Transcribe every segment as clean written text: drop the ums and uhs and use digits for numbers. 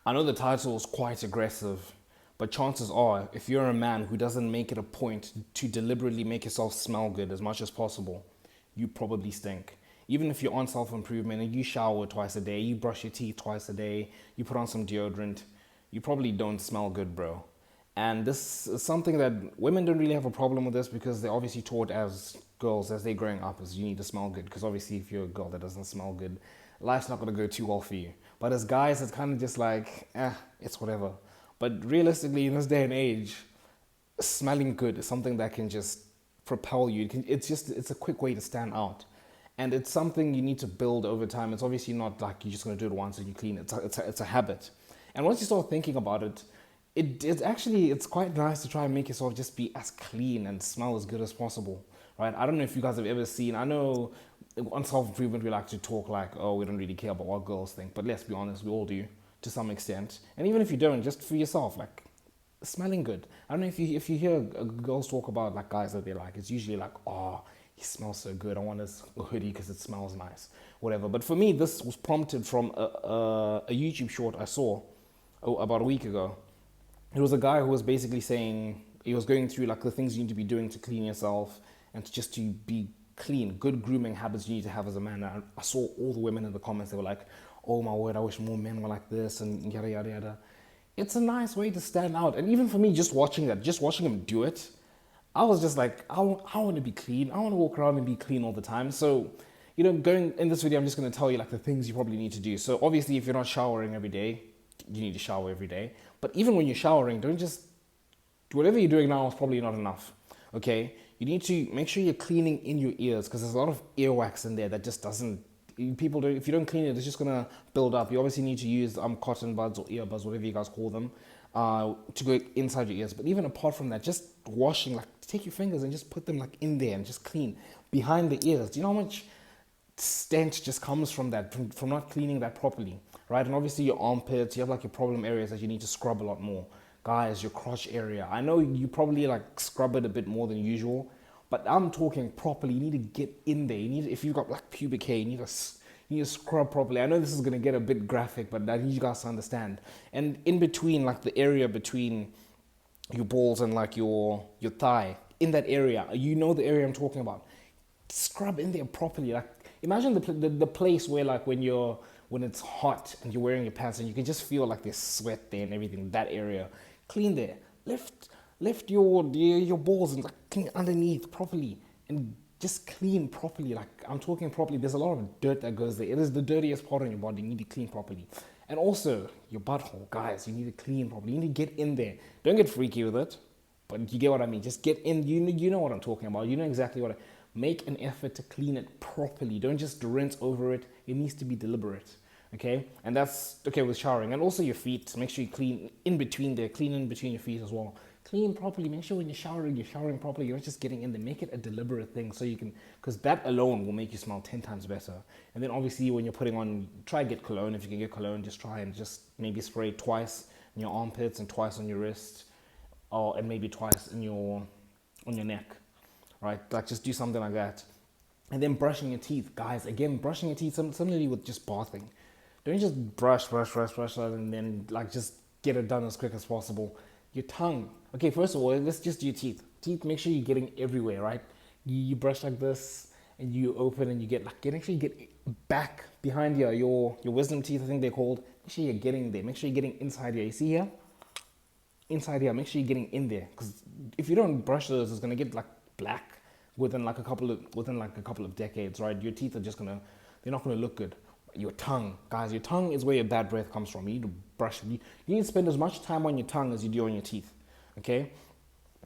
I know the title is quite aggressive, but chances are, if you're a man who doesn't make it a point to deliberately make yourself smell good as much as possible, you probably stink. Even if you're on self improvement and you shower twice a day, you brush your teeth twice a day, you put on some deodorant, you probably don't smell good, bro. And this is something that women don't really have a problem with this because they're obviously taught as girls as they're growing up is you need to smell good. Because obviously, if you're a girl that doesn't smell good, life's not going to go too well for you. But as guys, it's kind of just like, it's whatever. But realistically, in this day and age, smelling good is something that can just propel you. It's a quick way to stand out. And it's something you need to build over time. It's obviously not like you're just going to do it once and you clean it. It's a habit. And once you start thinking about it, it's quite nice to try and make yourself just be as clean and smell as good as possible, right? I don't know if you guys have ever seen. I know on self improvement we like to talk like, oh, we don't really care about what girls think, but let's be honest, we all do to some extent. And even if you don't, just for yourself, like smelling good. I don't know if you hear girls talk about like guys that they like, it's usually like, oh, he smells so good. I want his hoodie because it smells nice, whatever. But for me, this was prompted from a YouTube short I saw about a week ago. It was a guy who was basically saying he was going through like the things you need to be doing to clean yourself and just to be clean, good grooming habits you need to have as a man. And I saw all the women in the comments. They were like, "Oh my word, I wish more men were like this," and yada yada yada. It's a nice way to stand out. And even for me, just watching him do it, I was just like, I want to be clean. I want to walk around and be clean all the time. So, going in this video, I'm just going to tell you like the things you probably need to do. So obviously, if you're not showering every day, you need to shower every day. But even when you're showering, don't just, whatever you're doing now is probably not enough, okay? You need to make sure you're cleaning in your ears because there's a lot of earwax in there that just doesn't, people don't, if you don't clean it, it's just gonna build up. You obviously need to use cotton buds or earbuds, whatever you guys call them, to go inside your ears. But even apart from that, just washing, like take your fingers and just put them like in there and just clean behind the ears. Do you know how much stench just comes from that, from not cleaning that properly, right? And obviously your armpits, you have like your problem areas that you need to scrub a lot more. Guys, your crotch area, I know you probably like scrub it a bit more than usual, but I'm talking properly. You need to get in there. If you've got like pubic hair, you need to scrub properly. I know this is going to get a bit graphic, but I need you guys to understand. And in between, like the area between your balls and like your thigh, in that area, you know the area I'm talking about, scrub in there properly. Like imagine the place where like when it's hot and you're wearing your pants and you can just feel like there's sweat there and everything, that area, clean there. Lift your balls and like clean underneath properly and just clean properly. Like I'm talking properly. There's a lot of dirt that goes there. It is the dirtiest part on your body. You need to clean properly. And also your butthole, guys, you need to clean properly. You need to get in there. Don't get freaky with it, but you get what I mean. Just get in. You know what I'm talking about. You know exactly what make an effort to clean it properly. Don't just rinse over it. It needs to be deliberate. Okay, and that's okay with showering. And also your feet, make sure you clean in between there, clean in between your feet as well. Clean properly. Make sure when you're showering properly. You're not just getting in there. Make it a deliberate thing so you can, because that alone will make you smell 10 times better. And then obviously when you're putting on, try get cologne. If you can get cologne, just try and just maybe spray twice in your armpits and twice on your wrist, and maybe twice on your neck, right? Like just do something like that. And then brushing your teeth, guys. Again, brushing your teeth similarly with just bathing. Don't just brush, and then like just get it done as quick as possible. Your tongue. Okay, first of all, let's just do your teeth. Teeth, make sure you're getting everywhere, right? You brush like this, and you open, and you get like, make sure you get back behind here, your wisdom teeth, I think they're called. Make sure you're getting there. Make sure you're getting inside here. You see here? Inside here. Make sure you're getting in there, because if you don't brush those, it's gonna get like black within like a couple of decades, right? Your teeth are just they're not gonna look good. Your tongue, guys, your tongue is where your bad breath comes from. You need to brush. You need to spend as much time on your tongue as you do on your teeth, okay?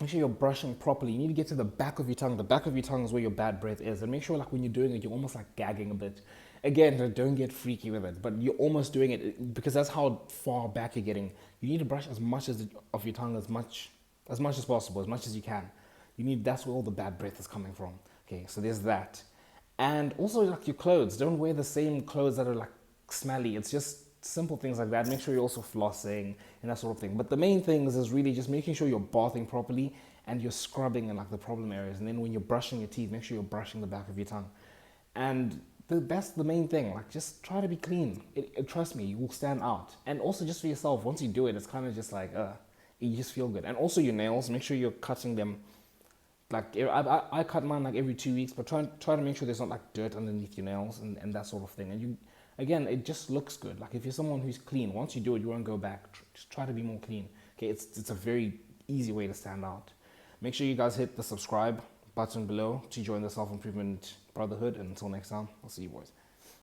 Make sure you're brushing properly. You need to get to the back of your tongue. The back of your tongue is where your bad breath is. And make sure like when you're doing it, you're almost like gagging a bit. Again, don't get freaky with it, but you're almost doing it because that's how far back you're getting. You need to brush as much of your tongue as much as possible, as much as you can. That's where all the bad breath is coming from. Okay, so there's that. And also like your clothes, don't wear the same clothes that are like smelly. It's just simple things like that. Make sure you're also flossing and that sort of thing. But the main things is really just making sure you're bathing properly and you're scrubbing in like the problem areas. And then when you're brushing your teeth, make sure you're brushing the back of your tongue. And That's the main thing. Like, just try to be clean. Trust me, you will stand out. And also, just for yourself, once you do it, it's kind of just like, you just feel good. And also, your nails, make sure you're cutting them. Like, I cut mine like every 2 weeks, but try to make sure there's not like dirt underneath your nails and that sort of thing. And again, it just looks good. Like, if you're someone who's clean, once you do it, you won't go back. Just try to be more clean. Okay, it's a very easy way to stand out. Make sure you guys hit the subscribe button below to join the self-improvement brotherhood. And until next time, I'll see you boys.